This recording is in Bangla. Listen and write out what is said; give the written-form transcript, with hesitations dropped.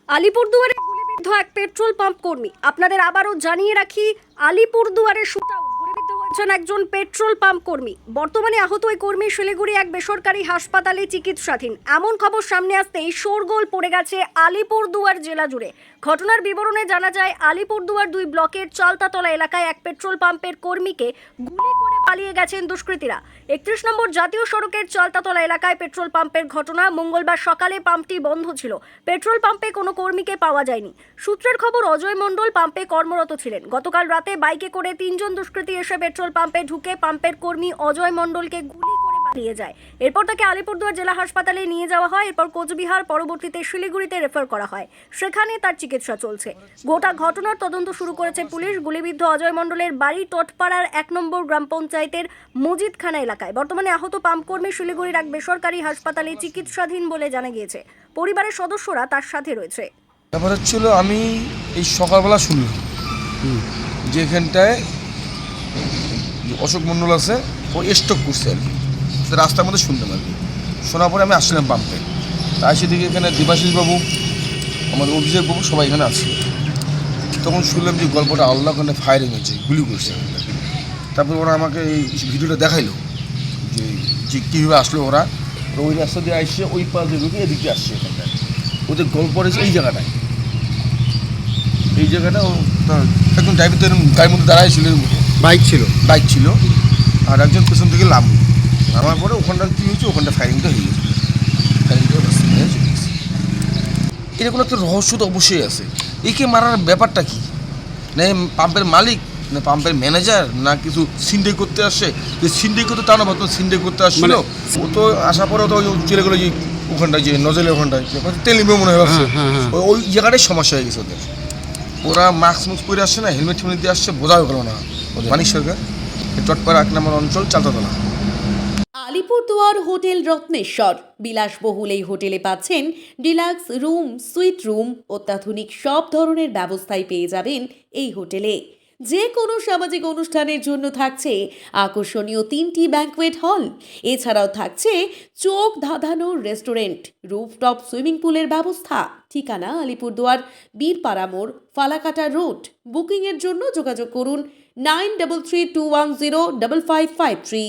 আলিপুরদুয়ারে গুলিবিদ্ধ এক পেট্রোল পাম্প কর্মী। আপনাদের আবারও জানিয়ে রাখি, আলিপুরদুয়ারে শুটআউট, গুলিবিদ্ধ হয়েছেন একজন পেট্রোল পাম্প কর্মী। বর্তমানে আহত ওই কর্মী শিলিগুড়ি এক বেসরকারি হাসপাতালে চিকিৎসাধীন। এমন খবর সামনে আসতেই শোরগোল পড়ে গেছে আলিপুরদুয়ার জেলা জুড়ে। ঘটনার বিবরণে জানা যায়, আলিপুরদুয়ার 2 ব্লকের চালতাতলা এলাকায় এক পেট্রোল পাম্পের কর্মীকে গুলি করে পালিয়ে গেছেন দুষ্কৃতীরা। 31 নম্বর জাতীয় সড়কের চালতাতলা এলাকায় পেট্রোল পাম্পের ঘটনা। মঙ্গলবার সকালে পাম্পটি বন্ধ ছিল। পেট্রোল পাম্পে কোনো কর্মীকে পাওয়া যায়নি। সূত্রের খবর, অজয় মণ্ডল পাম্পে কর্মরত ছিলেন। গতকাল রাতে বাইকে করে 3 জন দুষ্কৃতী এসে পেট্রোল পাম্পে ঢুকে পাম্পের কর্মী অজয় মণ্ডলকে গুলি করে পালিয়ে যায়। এরপর তাকে আলিপুরদুয়ার জেলা হাসপাতালে নিয়ে যাওয়া হয়। এরপর কোচবিহার, পরবর্তীতে শিলিগুড়িতে রেফার করা হয়। সেখানে তার চিকিৎসা চলছে। গোটা ঘটনার তদন্ত শুরু করেছে পুলিশ। গুলিবিদ্ধ অজয় মণ্ডলের বাড়ি টটপাড়ার 1 নম্বর গ্রাম পঞ্চায়েতের মজিদখানা এলাকায়। বর্তমানে আহত পাম্প কর্মী শিলিগুড়ির এক বেসরকারি হাসপাতালে চিকিৎসাধীন বলে জানা গিয়েছে। পরিবারের সদস্যরা তার সাথে রয়েছে। ব্যাপার হচ্ছিল, আমি এই সকালবেলা শুনলাম যে এখানটায় অশোক মণ্ডল আছে, ও স্টক করছে আর কি। রাস্তার মধ্যে শুনলাম আর কি। শোনার পরে আমি আসছিলাম পাম্পে। তা এসে দিকে এখানে দেবাশিস বাবু, আমাদের অভিষেক বাবু সবাই এখানে আসছিল। তখন শুনলাম যে গল্পটা আল্লাহ ওখানে ফায়ারিং হয়েছে, গুলি করছে। তারপর ওরা আমাকে এই ভিডিওটা দেখাইলো যে কীভাবে আসলো ওরা ওই রাস্তা দিয়ে আসছে, ওই পাশ দিয়ে ঢুকে এদিকে আসছে। এখানটায় ওদের গল্প রয়েছে এই জায়গাটায়। এই জায়গাটা একজন ড্রাইভার তো এরকম গাড়ির মধ্যে দাঁড়াইছিল, বাইক ছিল আর একজন পেছন থেকে নামার পরে ওখানটা কী হয়েছে, ওখানটা ফায়ারিংটা হয়ে গেছে। এরকম একটা রহস্য তো অবশ্যই আছে। একে মারার ব্যাপারটা কি? না পাম্পের মালিক, না পাম্পের ম্যানেজার, না কিছু সিন্ডে করতে আসছে? যে সিন্ডে করতে তা না, বর্তমানে সিন্ডে করতে আসছিল। ও তো আসার পরে তো ওই চলে গেলো যে ওখানটায়, যে নজলের ওখানটায় তেল নিবে মনে হয়। ওই জায়গাটাই সমস্যা হয়ে গেছে ওদের। ওরা মাস্ক পরে আসছে না, হেলমেট দিয়ে আসছে, বোঝা হয়ে গেল না। মানিক সরকার, চটপাড়া 1 নম্বর অঞ্চল, চালতাতলা। আলিপুরদুয়ার হোটেল রত্নেশ্বর বিলাসবহুল এই হোটেলে পাচ্ছেন ডিলাক্স রুম, সুইট রুম, অত্যাধুনিক সব ধরনের ব্যবস্থাই পেয়ে যাবেন এই হোটেলে। যে কোনো সামাজিক অনুষ্ঠানের জন্য থাকছে আকর্ষণীয় 3টি ব্যাংকোয়েট হল। এছাড়াও থাকছে চোখ ধাঁধানো রেস্টুরেন্ট, রুফটপ সুইমিং পুলের ব্যবস্থা। ঠিকানা আলিপুরদুয়ার বীরপাড়া মোড়, ফালাকাটা রোড। বুকিংয়ের জন্য যোগাযোগ করুন 9332105553।